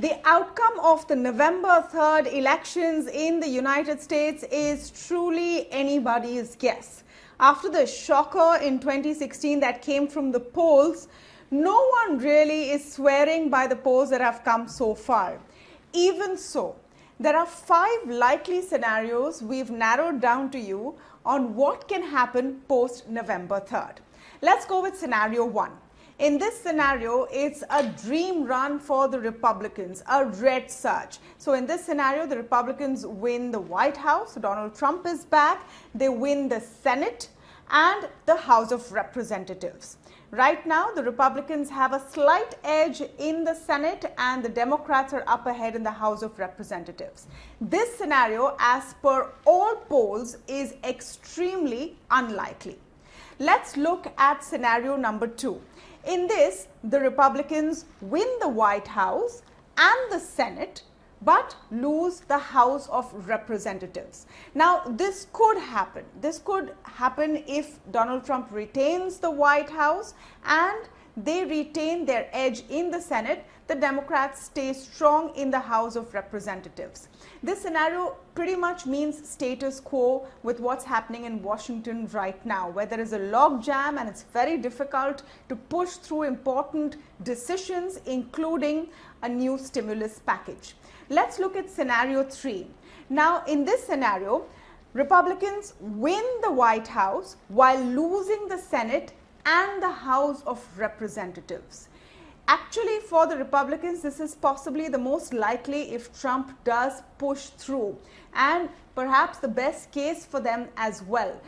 The outcome of the November 3rd elections in the United States is truly anybody's guess. After the shocker in 2016 that came from the polls, no one really is swearing by the polls that have come so far. Even so, there are 5 likely scenarios we've narrowed down to you on what can happen post November 3rd. Let's go with scenario 1. In this scenario, it's a dream run for the Republicans, a red surge. So in this scenario, the Republicans win the White House, Donald Trump is back, they win the Senate and the House of Representatives. Right now, the Republicans have a slight edge in the Senate and the Democrats are up ahead in the House of Representatives. This scenario, as per all polls, is extremely unlikely. Let's look at scenario number 2. In this, the Republicans win the White House and the Senate, but lose the House of Representatives. Now, this could happen. This could happen if Donald Trump retains the White House and they retain their edge in the Senate. The Democrats stay strong in the House of Representatives. This scenario pretty much means status quo with what's happening in Washington right now, where there is a logjam and it's very difficult to push through important decisions, including a new stimulus package. Let's look at scenario 3. Now, in this scenario, Republicans win the White House while losing the Senate and the House of Representatives. Actually, for the Republicans, this is possibly the most likely if Trump does push through, and perhaps the best case for them as well,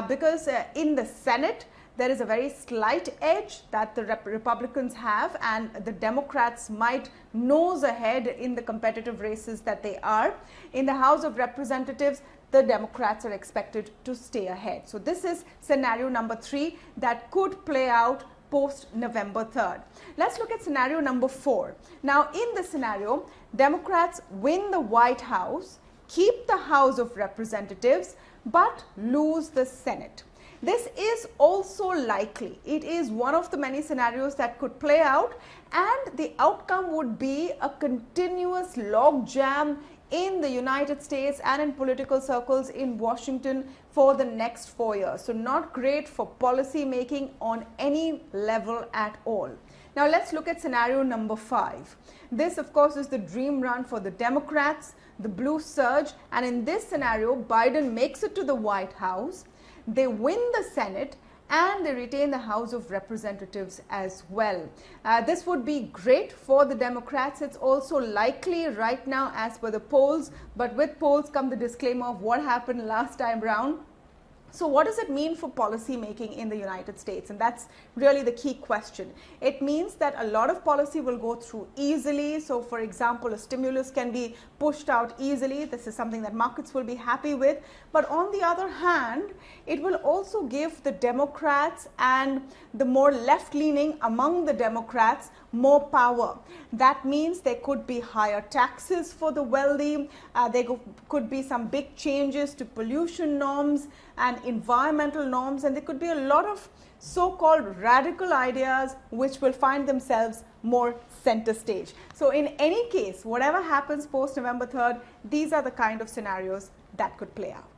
because in the Senate, there is a very slight edge that the Republicans have, and the Democrats might nose ahead in the competitive races that they are. In the House of Representatives, the Democrats are expected to stay ahead. So this is scenario number 3 that could play out post November 3rd. Let's look at scenario number 4. Now, in this scenario, Democrats win the White House, keep the House of Representatives, but lose the Senate. This is also likely. It is one of the many scenarios that could play out, and the outcome would be a continuous logjam in the United States and in political circles in Washington for the next 4 years. So not great for policy making on any level at all. Now let's look at scenario number 5. This, of course, is the dream run for the Democrats, the blue surge, and in this scenario, Biden makes it to the White House, they win the Senate, and they retain the House of Representatives as well. This would be great for the Democrats. It's also likely right now as per the polls, but with polls come the disclaimer of what happened last time round. So what does it mean for policy making in the United States? And that's really the key question. It means that a lot of policy will go through easily. So for example, a stimulus can be pushed out easily. This is something that markets will be happy with. But on the other hand, it will also give the Democrats and the more left-leaning among the Democrats more power. That means there could be higher taxes for the wealthy. There could be some big changes to pollution norms and environmental norms, and there could be a lot of so-called radical ideas which will find themselves more center stage. So in any case, whatever happens post November 3rd, these are the kind of scenarios that could play out.